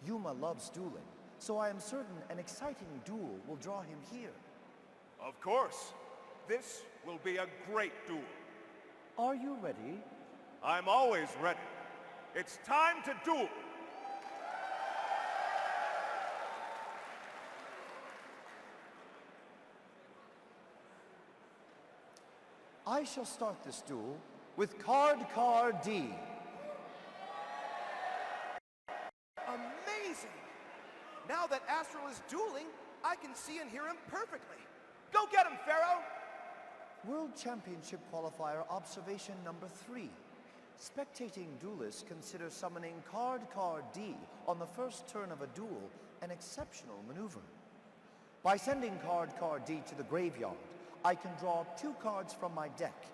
Yuma loves dueling, so I am certain an exciting duel will draw him here. Of course. This will be a great duel. Are you ready? I'm always ready. It's time to duel! I shall start this duel with card D. Amazing! Now that Astral is dueling, I can see and hear him perfectly. Go get him, Pharaoh! World Championship Qualifier Observation number 3. Spectating duelists consider summoning card D on the first turn of a duel an exceptional maneuver. By sending card D to the graveyard, I can draw 2 cards from my deck,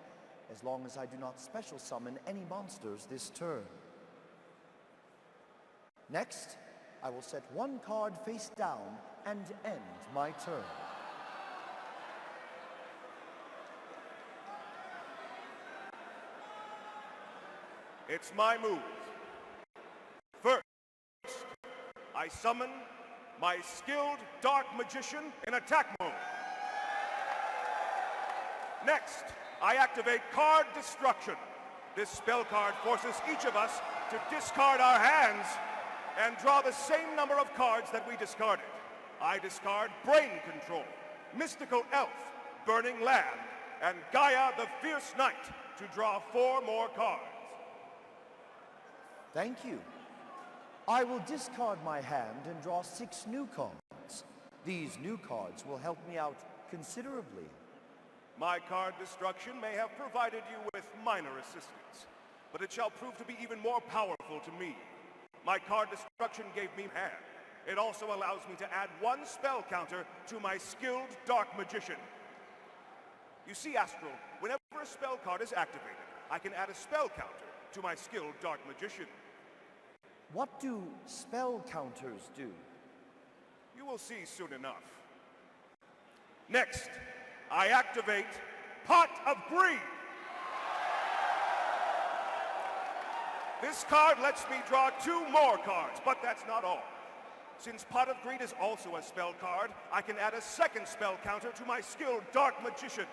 as long as I do not special summon any monsters this turn. Next, I will set 1 card face down and end my turn. It's my move. First, I summon my skilled Dark Magician in attack mode. Next, I activate Card Destruction. This spell card forces each of us to discard our hands and draw the same number of cards that we discarded. I discard Brain Control, Mystical Elf, Burning Land, and Gaia the Fierce Knight to draw 4 more cards. Thank you. I will discard my hand and draw 6 new cards. These new cards will help me out considerably. My card destruction may have provided you with minor assistance, but it shall prove to be even more powerful to me. My card destruction gave me hand. It also allows me to add 1 spell counter to my skilled Dark Magician. You see, Astral, whenever a spell card is activated, I can add a spell counter to my skilled Dark Magician. What do spell counters do? You will see soon enough. Next, I activate Pot of Greed. This card lets me draw 2 more cards, but that's not all. Since Pot of Greed is also a spell card, I can add a 2nd spell counter to my skilled Dark Magician.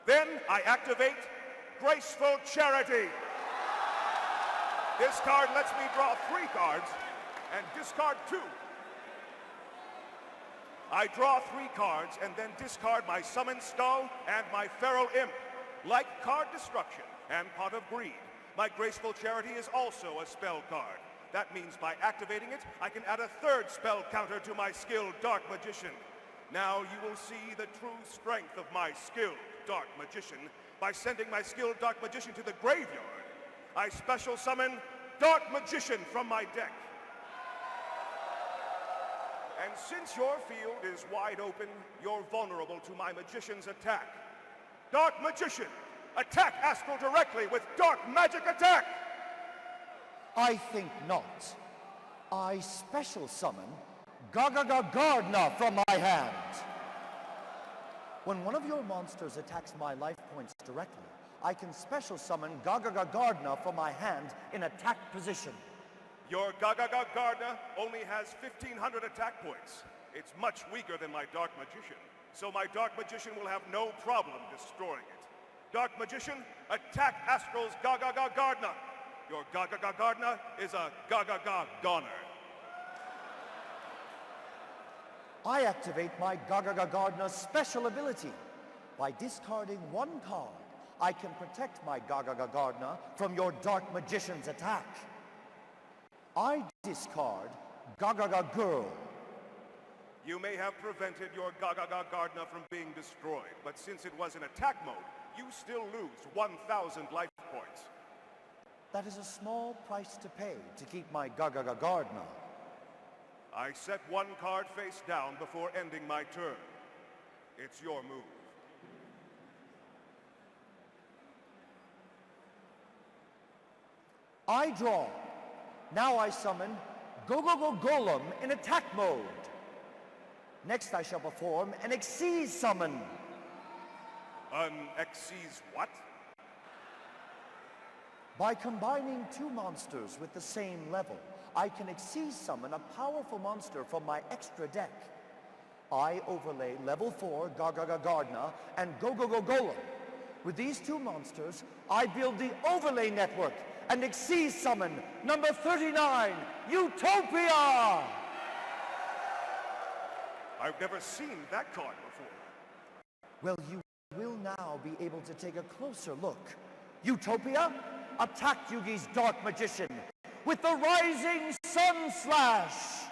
Then I activate Graceful Charity. This card lets me draw 3 cards and discard 2. I draw 3 cards and then discard my Summoned Skull and my Feral Imp. Like Card Destruction and Pot of Greed, my Graceful Charity is also a spell card. That means by activating it, I can add a 3rd spell counter to my skilled Dark Magician. Now you will see the true strength of my skilled Dark Magician by sending my skilled Dark Magician to the graveyard. I special summon Dark Magician from my deck. And since your field is wide open, you're vulnerable to my Magician's attack. Dark Magician, attack Astral directly with Dark Magic Attack! I think not. I special summon Gardna from my hand. When one of your monsters attacks my life points directly, I can special summon Gardna from my hand in attack position. Your Gardna only has 1,500 attack points. It's much weaker than my Dark Magician, so my Dark Magician will have no problem destroying it. Dark Magician, attack Astral's Gardna. Your Gardna is a Goner. I activate my Gardna special ability. By discarding 1 card, I can protect my Gardna from your Dark Magician's attack. I discard Girl. You may have prevented your Gardna from being destroyed, but since it was in attack mode, you still lose 1,000 life points. That is a small price to pay to keep my Gardna. I set 1 card face down before ending my turn. It's your move. I draw. Now I summon Golem in attack mode. Next I shall perform an Xyz summon. An Xyz what? By combining 2 monsters with the same level, I can Xyz summon a powerful monster from my extra deck. I overlay level 4 Gargana and Golem. With these two monsters, I build the overlay network and Xyz summon number 39, Utopia! I've never seen that card before. Well, you will now be able to take a closer look. Utopia, attack Yugi's Dark Magician with the Rising Sun Slash!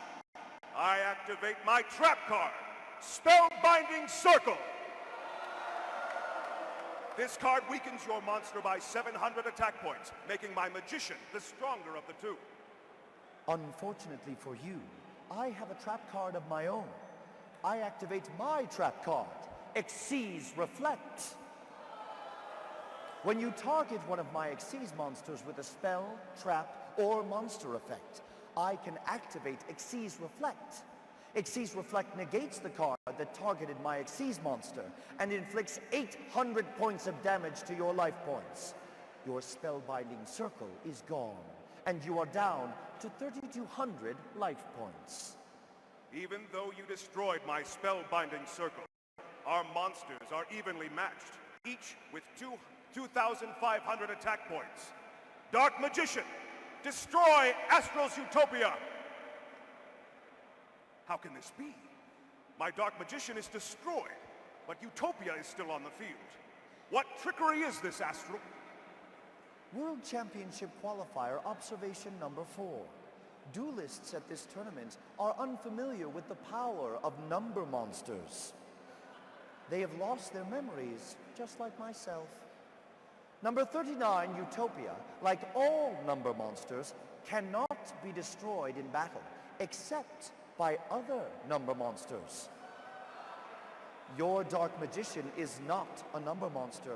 I activate my trap card, Spellbinding Circle. This card weakens your monster by 700 attack points, making my magician the stronger of the two. Unfortunately for you, I have a trap card of my own. I activate my trap card, Xyz Reflect. When you target one of my Xyz monsters with a spell, trap, or monster effect, I can activate Xyz Reflect. Xyz Reflect negates the card that targeted my Xyz monster and inflicts 800 points of damage to your life points. Your Spellbinding Circle is gone, and you are down to 3,200 life points. Even though you destroyed my Spellbinding Circle, our monsters are evenly matched, each with 2,500 attack points. Dark Magician, destroy Astral's Utopia! How can this be? My Dark Magician is destroyed, but Utopia is still on the field. What trickery is this, Astral? World Championship Qualifier Observation number 4. Duelists at this tournament are unfamiliar with the power of number monsters. They have lost their memories, just like myself. Number 39, Utopia, like all number monsters, cannot be destroyed in battle, except by other number monsters. Your Dark Magician is not a number monster.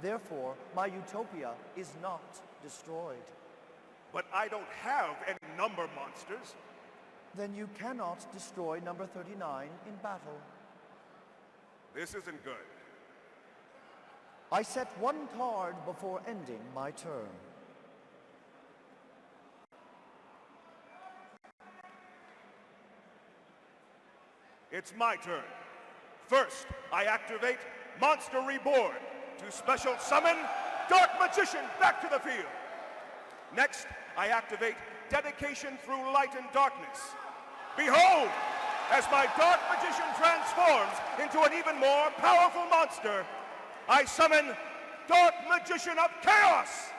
Therefore, my Utopia is not destroyed. But I don't have any number monsters. Then you cannot destroy number 39 in battle. This isn't good. I set one card before ending my turn. It's my turn. First, I activate Monster Reborn to special summon Dark Magician back to the field. Next, I activate Dedication Through Light and Darkness. Behold, as my Dark Magician transforms into an even more powerful monster, I summon Dark Magician of Chaos!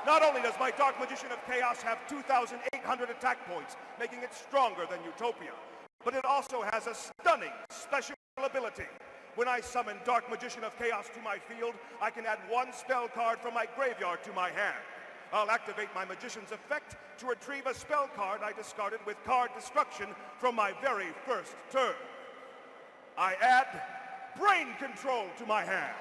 Not only does my Dark Magician of Chaos have 2,800 attack points, making it stronger than Utopia, but it also has a stunning special ability. When I summon Dark Magician of Chaos to my field, I can add one spell card from my graveyard to my hand. I'll activate my Magician's effect to retrieve a spell card I discarded with card destruction from my very first turn. I add Brain Control to my hand.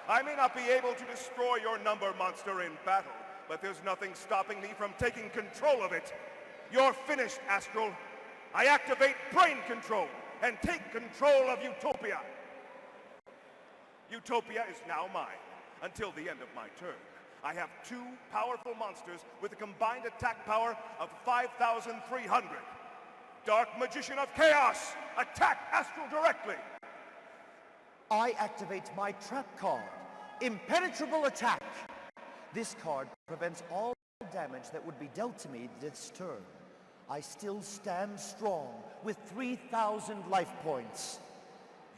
I may not be able to destroy your number monster in battle, but there's nothing stopping me from taking control of it. You're finished, Astral. I activate Brain Control and take control of Utopia. Utopia is now mine until the end of my turn. I have two powerful monsters with a combined attack power of 5,300. Dark Magician of Chaos, attack Astral directly. I activate my trap card, Impenetrable Attack. This card prevents all damage that would be dealt to me this turn. I still stand strong with 3,000 life points.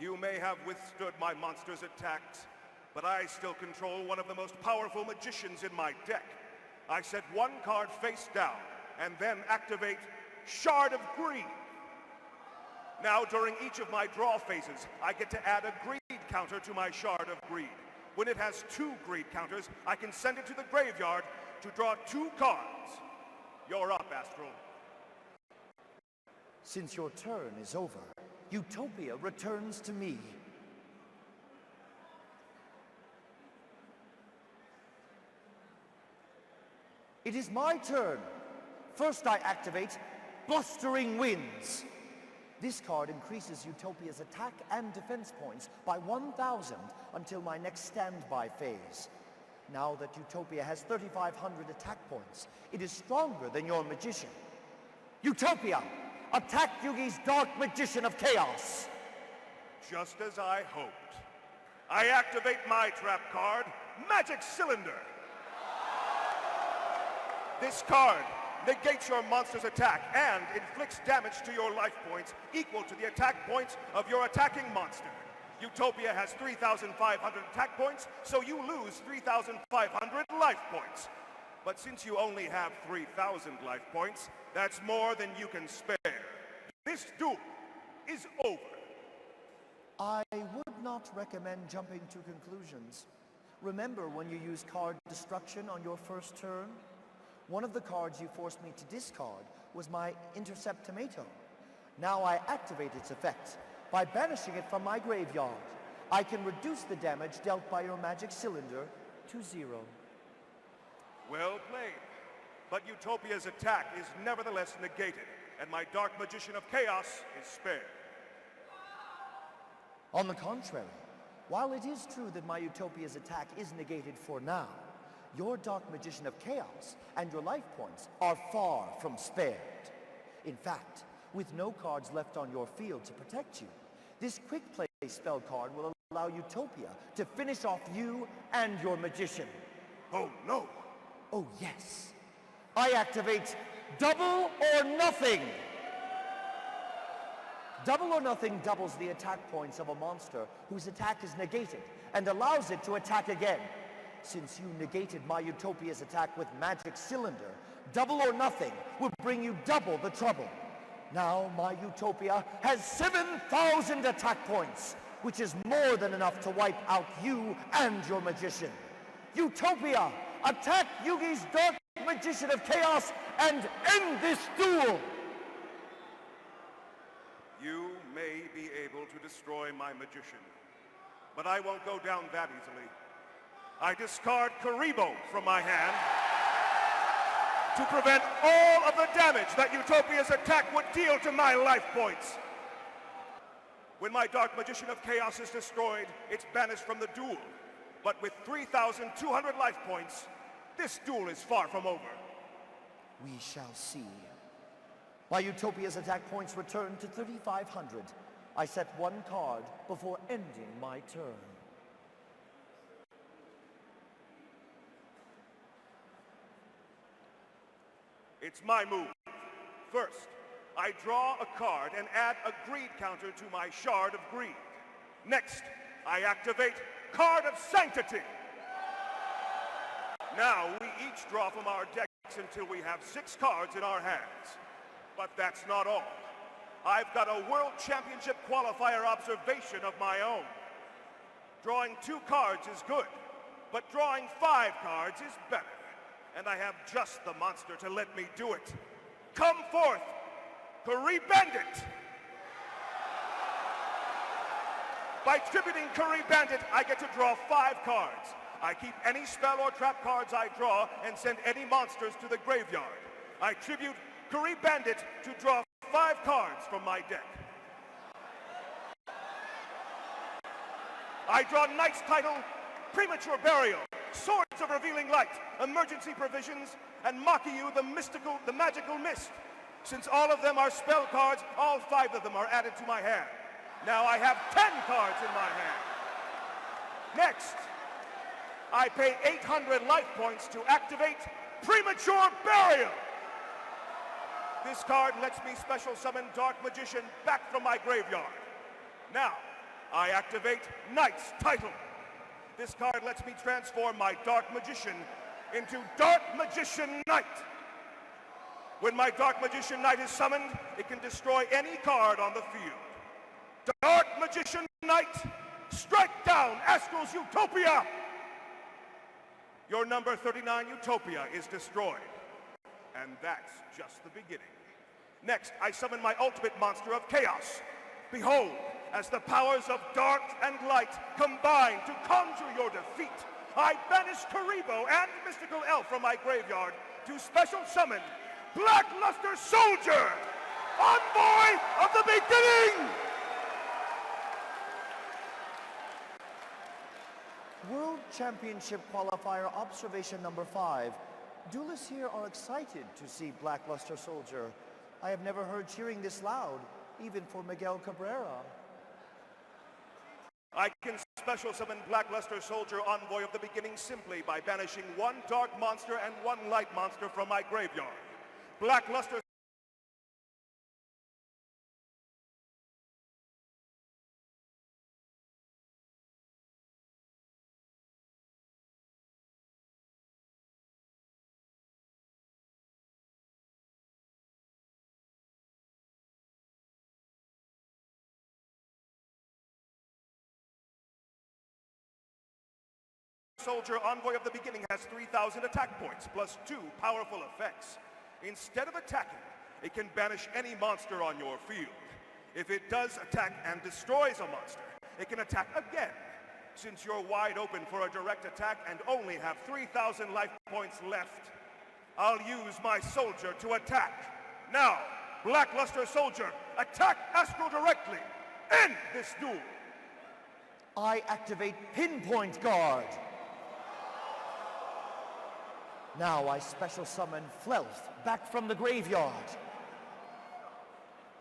You may have withstood my monster's attacks, but I still control one of the most powerful magicians in my deck. I set one card face down, and then activate Shard of Greed. Now, during each of my draw phases, I get to add a greed counter to my Shard of Greed. When it has 2 greed counters, I can send it to the graveyard to draw 2 cards. You're up, Astral. Since your turn is over, Utopia returns to me. It is my turn. First I activate Blustering Winds. This card increases Utopia's attack and defense points by 1,000 until my next standby phase. Now that Utopia has 3,500 attack points, it is stronger than your magician. Utopia, attack Yugi's Dark Magician of Chaos! Just as I hoped. I activate my trap card, Magic Cylinder. This card negates your monster's attack and inflicts damage to your life points equal to the attack points of your attacking monster. Utopia has 3,500 attack points, so you lose 3,500 life points. But since you only have 3,000 life points, that's more than you can spare. This duel is over. I would not recommend jumping to conclusions. Remember when you used card destruction on your first turn? One of the cards you forced me to discard was my Intercept Tomato. Now I activate its effect by banishing it from my graveyard. I can reduce the damage dealt by your Magic Cylinder to 0. Well played. But Utopia's attack is nevertheless negated, and my Dark Magician of Chaos is spared. On the contrary, while it is true that my Utopia's attack is negated for now, your Dark Magician of Chaos and your life points are far from spared. In fact, with no cards left on your field to protect you, this quick play spell card will allow Utopia to finish off you and your magician. Oh no! Oh yes. I activate Double or Nothing! Double or Nothing doubles the attack points of a monster whose attack is negated and allows it to attack again. Since you negated my Utopia's attack with Magic Cylinder, Double or Nothing will bring you double the trouble. Now my Utopia has 7,000 attack points, which is more than enough to wipe out you and your magician. Utopia, attack Yugi's Dark Magician of Chaos and end this duel! You may be able to destroy my magician, but I won't go down that easily. I discard Karibo from my hand to prevent all of the damage that Utopia's attack would deal to my life points. When my Dark Magician of Chaos is destroyed, it's banished from the duel. But with 3,200 life points, this duel is far from over. We shall see. My Utopia's attack points return to 3,500. I set one card before ending my turn. It's my move. First, I draw a card and add a greed counter to my Shard of Greed. Next, I activate Card of Sanctity. Now, we each draw from our decks until we have 6 cards in our hands. But that's not all. I've got a World Championship qualifier observation of my own. Drawing 2 cards is good, but drawing 5 cards is better. And I have just the monster to let me do it. Come forth, Curry Bandit! By tributing Curry Bandit, I get to draw 5 cards. I keep any spell or trap cards I draw and send any monsters to the graveyard. I tribute Curry Bandit to draw 5 cards from my deck. I draw Knight's Title, Premature Burial, Swords of Revealing Light, Emergency Provisions, and Makiyu, the Magical Mist. Since all of them are spell cards, all 5 of them are added to my hand. Now I have 10 cards in my hand. Next, I pay 800 life points to activate Premature Burial. This card lets me special summon Dark Magician back from my graveyard. Now, I activate Knight's Title. This card lets me transform my Dark Magician into Dark Magician Knight. When my Dark Magician Knight is summoned, it can destroy any card on the field. Dark Magician Knight, strike down Astral's Utopia! Your number 39 Utopia is destroyed. And that's just the beginning. Next, I summon my ultimate monster of chaos. Behold, as the powers of dark and light combine to conjure your defeat, I banish Karibo and Mystical Elf from my graveyard to special summon Blackluster Soldier, Envoy of the Beginning! World Championship Qualifier Observation number 5. Duelists here are excited to see Blackluster Soldier. I have never heard cheering this loud, even for Miguel Cabrera. I can special summon Blackluster Soldier, Envoy of the Beginning, simply by banishing one dark monster and one light monster from my graveyard. Blackluster Soldier, Envoy of the Beginning, has 3,000 attack points, plus 2 powerful effects. Instead of attacking, it can banish any monster on your field. If it does attack and destroys a monster, it can attack again. Since you're wide open for a direct attack and only have 3,000 life points left, I'll use my soldier to attack. Now, Blackluster Soldier, attack Astral directly. End this duel. I activate Pinpoint Guard. Now I special summon Flelf back from the graveyard.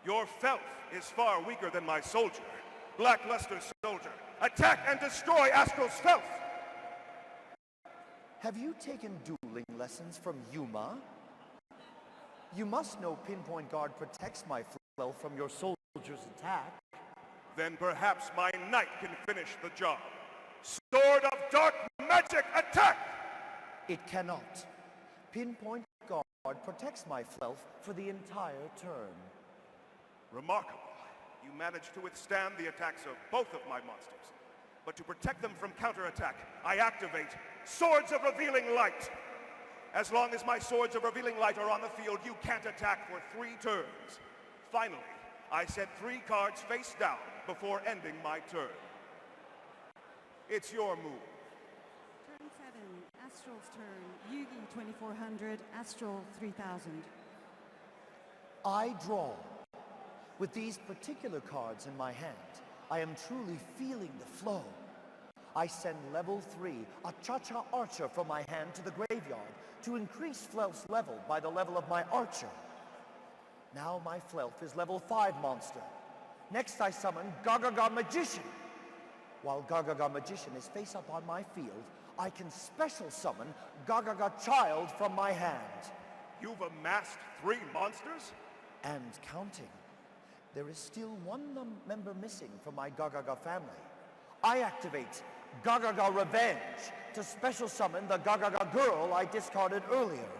Your Felf is far weaker than my soldier. Blackluster Soldier, attack and destroy Astral's Felf! Have you taken dueling lessons from Yuma? You must know Pinpoint Guard protects my Flelf from your soldier's attack. Then perhaps my knight can finish the job. Sword of Dark Magic, attack! It cannot. Pinpoint Guard protects my Flelf for the entire turn. Remarkable. You managed to withstand the attacks of both of my monsters. But to protect them from counterattack, I activate Swords of Revealing Light. As long as my Swords of Revealing Light are on the field, you can't attack for 3 turns. Finally, I set 3 cards face down before ending my turn. It's your move. Turn 7, Astral's turn. Yugi 2400, Astral 3000. I draw. With these particular cards in my hand, I am truly feeling the flow. I send level 3, Atrasl Archer from my hand to the graveyard to increase Flelf's level by the level of my Archer. Now my Flelf is level 5 monster. Next I summon Gagaga Magician. While Gagaga Magician is face up on my field, I can special summon Gagaga Child from my hand. You've amassed 3 monsters? And counting. There is still one member missing from my Gagaga family. I activate Gagaga Revenge to special summon the Gagaga girl I discarded earlier.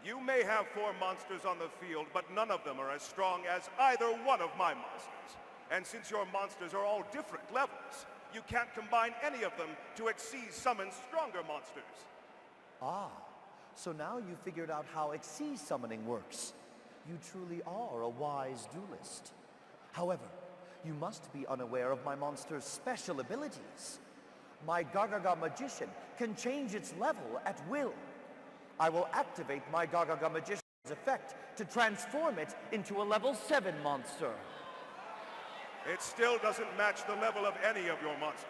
You may have 4 monsters on the field, but none of them are as strong as either one of my monsters. And since your monsters are all different levels, you can't combine any of them to exceed summon stronger monsters. Ah, so now you figured out how Exceed summoning works. You truly are a wise duelist. However, you must be unaware of my monster's special abilities. My Gagaga Magician can change its level at will. I will activate my Gagaga Magician's effect to transform it into a level 7 monster. It still doesn't match the level of any of your monsters.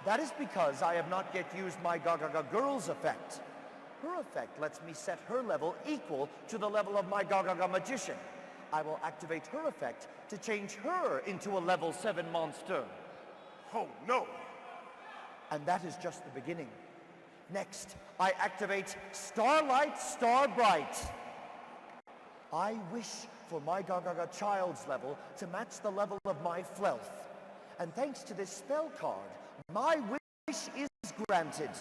That is because I have not yet used my Gagaga girl's effect. Her effect lets me set her level equal to the level of my Gagaga Magician. I will activate her effect to change her into a level 7 monster. Oh no! And that is just the beginning. Next, I activate Starlight Starbright. I wish for my Gagaga Child's level to match the level of my Flelf. And thanks to this spell card, my wish is granted.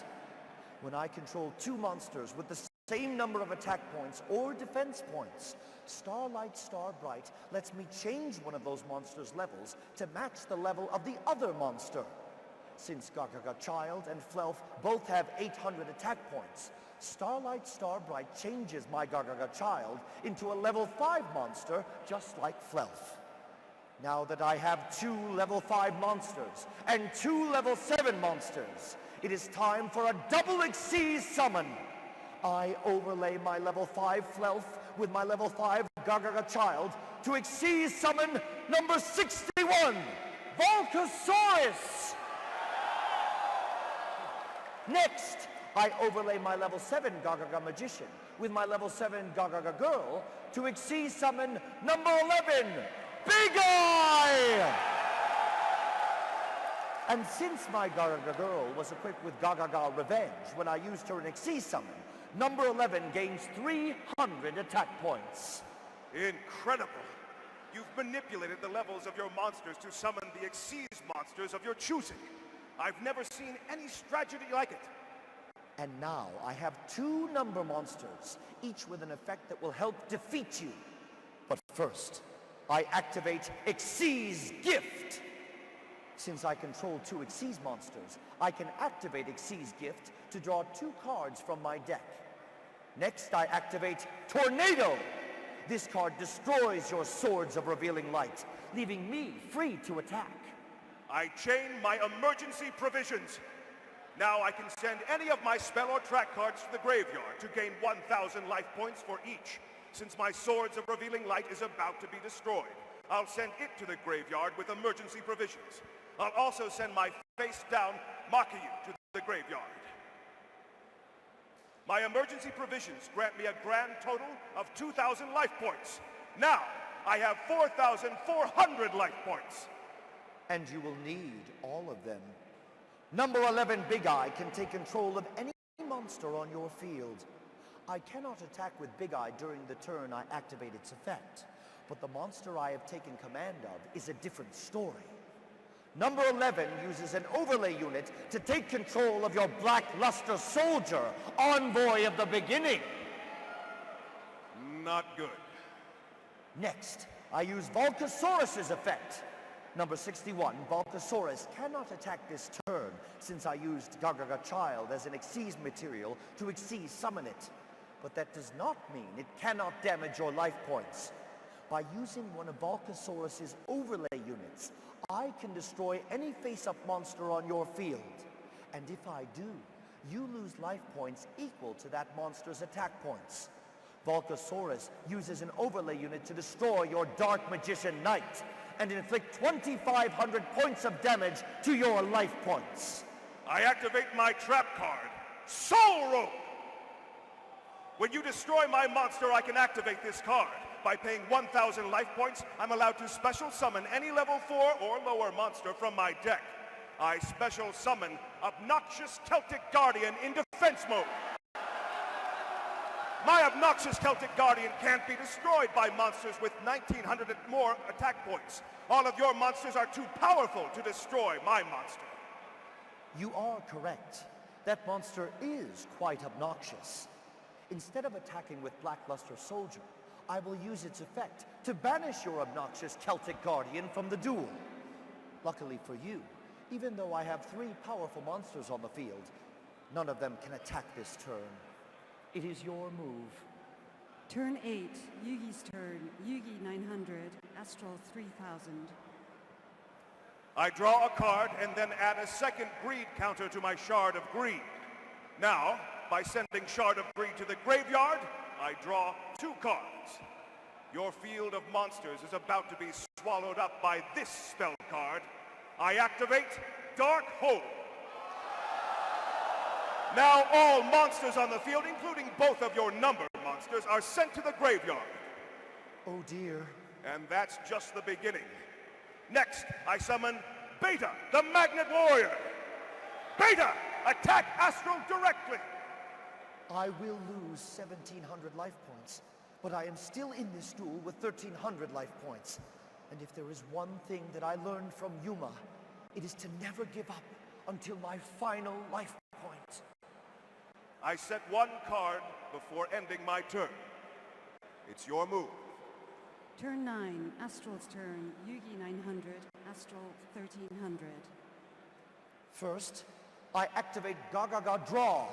When I control 2 monsters with the same number of attack points or defense points, Starlight Starbright lets me change one of those monsters' levels to match the level of the other monster. Since Gagaga Child and Flelf both have 800 attack points, Starlight Starbright changes my Gagaga Child into a level 5 monster just like Flelf. Now that I have 2 level 5 monsters and 2 level 7 monsters, it is time for a double Exceed summon. I overlay my level 5 Flelf with my level 5 Gagaga Child to Exceed summon number 61, Volcasaurus! Next, I overlay my level 7 Gaga Magician with my level 7 Gaga Girl to Exceed Summon number 11, Big Eye! And since my Gaga Girl was equipped with Gaga Revenge when I used her in Exceed Summon, number 11 gains 300 attack points. Incredible! You've manipulated the levels of your monsters to summon the Exceed monsters of your choosing. I've never seen any strategy like it. And now I have 2 number monsters, each with an effect that will help defeat you. But first, I activate Exceed's Gift. Since I control 2 Exceed monsters, I can activate Exceed's Gift to draw 2 cards from my deck. Next, I activate Tornado. This card destroys your Swords of Revealing Light, leaving me free to attack. I chain my emergency provisions. Now I can send any of my spell or track cards to the graveyard to gain 1,000 life points for each. Since my Swords of Revealing Light is about to be destroyed, I'll send it to the graveyard with emergency provisions. I'll also send my face-down Makiyu to the graveyard. My emergency provisions grant me a grand total of 2,000 life points. Now, I have 4,400 life points. And you will need all of them. Number 11 Big Eye can take control of any monster on your field. I cannot attack with Big Eye during the turn I activate its effect, but the monster I have taken command of is a different story. Number 11 uses an overlay unit to take control of your Black Luster Soldier, Envoy of the Beginning. Not good. Next, I use Volcasaurus's effect. Number 61, Volcasaurus cannot attack this turn since I used Gaga Child as an Exceed material to Exceed Summon it. But that does not mean it cannot damage your life points. By using one of Volcasaurus's overlay units, I can destroy any face-up monster on your field. And if I do, you lose life points equal to that monster's attack points. Volcasaurus uses an overlay unit to destroy your Dark Magician Knight and inflict 2,500 points of damage to your life points. I activate my trap card, Soul Rope. When you destroy my monster, I can activate this card. By paying 1,000 life points, I'm allowed to special summon any level 4 or lower monster from my deck. I special summon Obnoxious Celtic Guardian in defense mode. My Obnoxious Celtic Guardian can't be destroyed by monsters with 1,900 and more attack points. All of your monsters are too powerful to destroy my monster. You are correct. That monster is quite obnoxious. Instead of attacking with Black Luster Soldier, I will use its effect to banish your Obnoxious Celtic Guardian from the duel. Luckily for you, even though I have 3 powerful monsters on the field, none of them can attack this turn. It is your move. Turn 8, Yugi's turn. Yugi 900, Astral 3000. I draw a card and then add a second greed counter to my Shard of Greed. Now, by sending Shard of Greed to the graveyard, I draw 2 cards. Your field of monsters is about to be swallowed up by this spell card. I activate Dark Hole. Now all monsters on the field, including both of your number monsters, are sent to the graveyard. Oh dear. And that's just the beginning. Next, I summon Beta, the Magnet Warrior. Beta, attack Astral directly. I will lose 1,700 life points, but I am still in this duel with 1,300 life points. And if there is one thing that I learned from Yuma, it is to never give up until my final life point. I set 1 card before ending my turn. It's your move. Turn 9, Astral's turn. Yugi 900, Astral 1300. First, I activate Gaga Draw.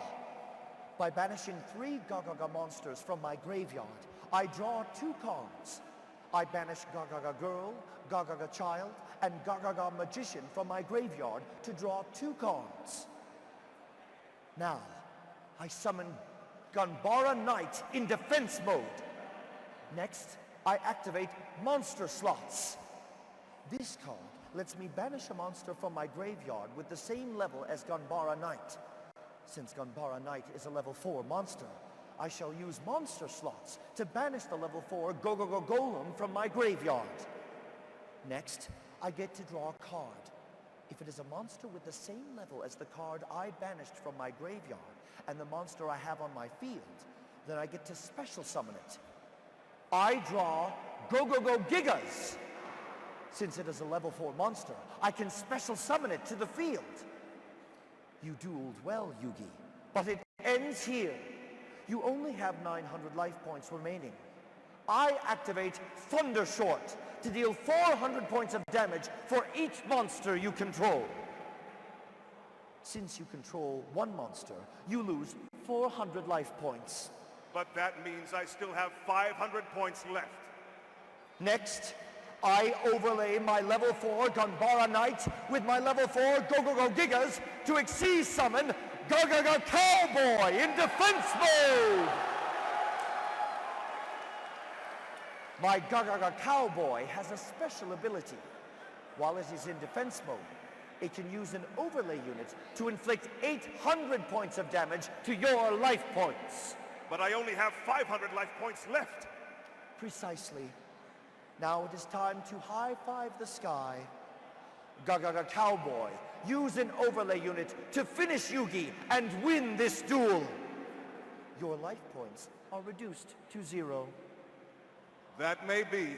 By banishing 3 Gaga monsters from my graveyard, I draw 2 cards. I banish Gaga Girl, Gaga Child, and Gaga Magician from my graveyard to draw 2 cards. Now, I summon Ganbara Knight in defense mode. Next, I activate Monster Slots. This card lets me banish a monster from my graveyard with the same level as Ganbara Knight. Since Ganbara Knight is a level 4 monster, I shall use monster slots to banish the level 4 Go-Go-Go Golem from my graveyard. Next, I get to draw a card. If it is a monster with the same level as the card I banished from my graveyard and the monster I have on my field, then I get to special summon it. I draw Go-Go-Go Gigas. Since it is a level 4 monster, I can special summon it to the field. You dueled well, Yugi, but it ends here. You only have 900 life points remaining. I activate Thunder Short to deal 400 points of damage for each monster you control. Since you control one monster, you lose 400 life points. But that means I still have 500 points left. Next, I overlay my level 4 Ganbara Knight with my level 4 Go-Go-Go Gigas to Xyz summon Go-Go-Go Cowboy in defense mode! My Go-Go-Go Cowboy has a special ability. While it is in defense mode, it can use an overlay unit to inflict 800 points of damage to your life points. But I only have 500 life points left. Precisely. Now it is time to high-five the sky. Go-Go-Go Cowboy, use an overlay unit to finish Yugi and win this duel. Your life points are reduced to 0. That may be,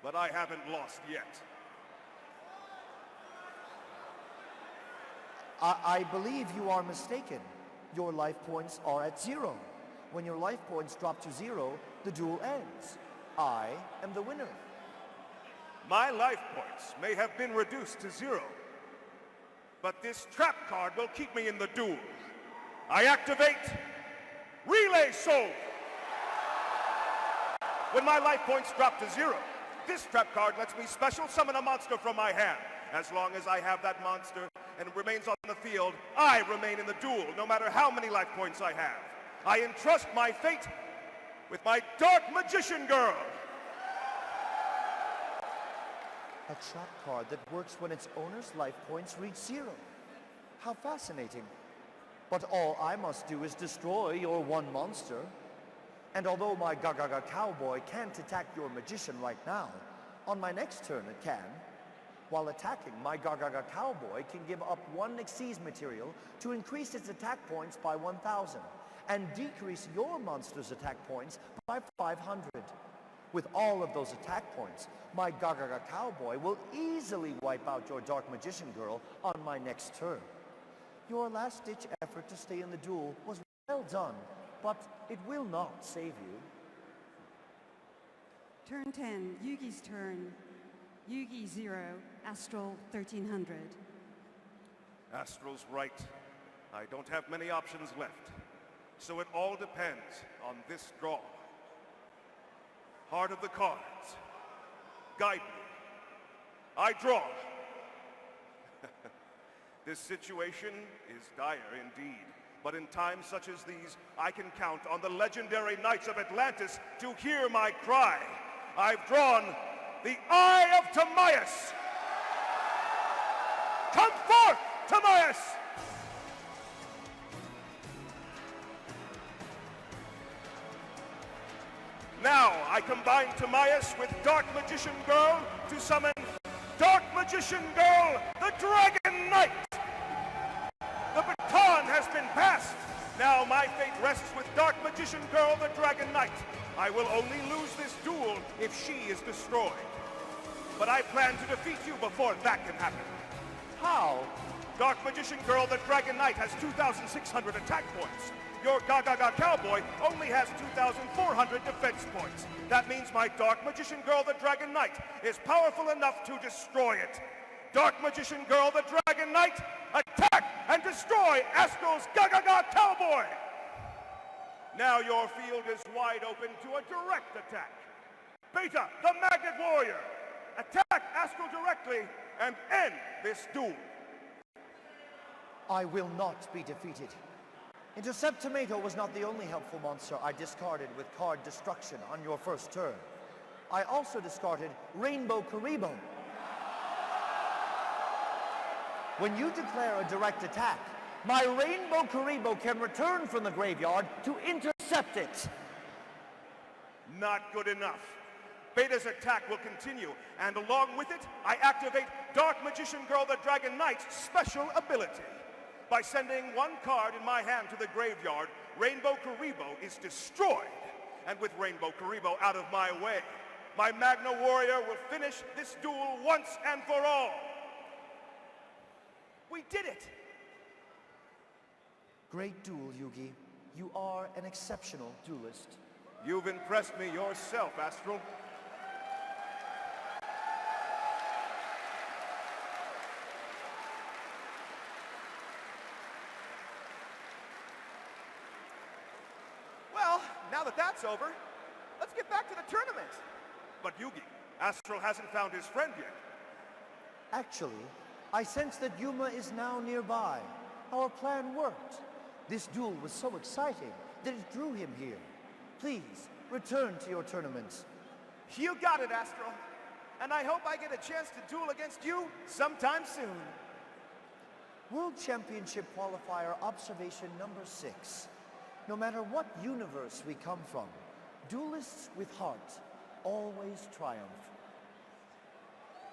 but I haven't lost yet. I believe you are mistaken. Your life points are at 0. When your life points drop to 0, the duel ends. I am the winner. My life points may have been reduced to 0, but this trap card will keep me in the duel. I activate Relay Soul. When my life points drop to 0, this trap card lets me special summon a monster from my hand. As long as I have that monster and it remains on the field, I remain in the duel, no matter how many life points I have. I entrust my fate with my Dark Magician Girl. A trap card that works when its owner's life points reach 0. How fascinating. But all I must do is destroy your one monster. And although my Go-Go-Go Cowboy can't attack your magician right now, on my next turn it can. While attacking, my Go-Go-Go Cowboy can give up 1 Xyz material to increase its attack points by 1,000, and decrease your monster's attack points by 500. With all of those attack points, my Go-Go-Go Cowboy will easily wipe out your Dark Magician Girl on my next turn. Your last-ditch effort to stay in the duel was well done, but it will not save you. Turn 10, Yugi's turn. Yugi 0, Astral 1300. Astral's right. I don't have many options left. So it all depends on this draw. Heart of the cards. Guide me. I draw. This situation is dire indeed. But in times such as these, I can count on the legendary Knights of Atlantis to hear my cry. I've drawn the Eye of Timaeus. Come forth, Timaeus! Now I combine Timaeus with Dark Magician Girl to summon Dark Magician Girl, the Dragon Knight! The baton has been passed. Now my fate rests with Dark Magician Girl, the Dragon Knight. I will only lose this duel if she is destroyed. But I plan to defeat you before that can happen. How? Dark Magician Girl, the Dragon Knight has 2,600 attack points. Your Go-Go-Go Cowboy only has 2,400 defense points. That means my Dark Magician Girl, the Dragon Knight, is powerful enough to destroy it. Dark Magician Girl, the Dragon Knight, attack and destroy Astral's Go-Go-Go Cowboy! Now your field is wide open to a direct attack. Beta, the Magnet Warrior, attack Astral directly and end this duel. I will not be defeated. Intercept Tomato was not the only helpful monster I discarded with card destruction on your first turn. I also discarded Rainbow Karibo. When you declare a direct attack, My Rainbow Karibo can return from the graveyard to intercept it. Not good enough. Beta's attack will continue, and along with it, I activate Dark Magician Girl the Dragon Knight's special ability. By sending one card in my hand to the graveyard, Rainbow Karibo is destroyed. And with Rainbow Karibo out of my way, my Magna Warrior will finish this duel once and for all. We did it! Great duel, Yugi. You are an exceptional duelist. You've impressed me yourself, Astral. Well, now that that's over, let's get back to the tournament. But Yugi, Astral hasn't found his friend yet. Actually, I sense that Yuma is now nearby. Our plan worked. This duel was so exciting that it drew him here. Please, return to your tournaments. You got it, Astral. And I hope I get a chance to duel against you sometime soon. World Championship Qualifier Observation number 6. No matter what universe we come from, duelists with heart always triumph.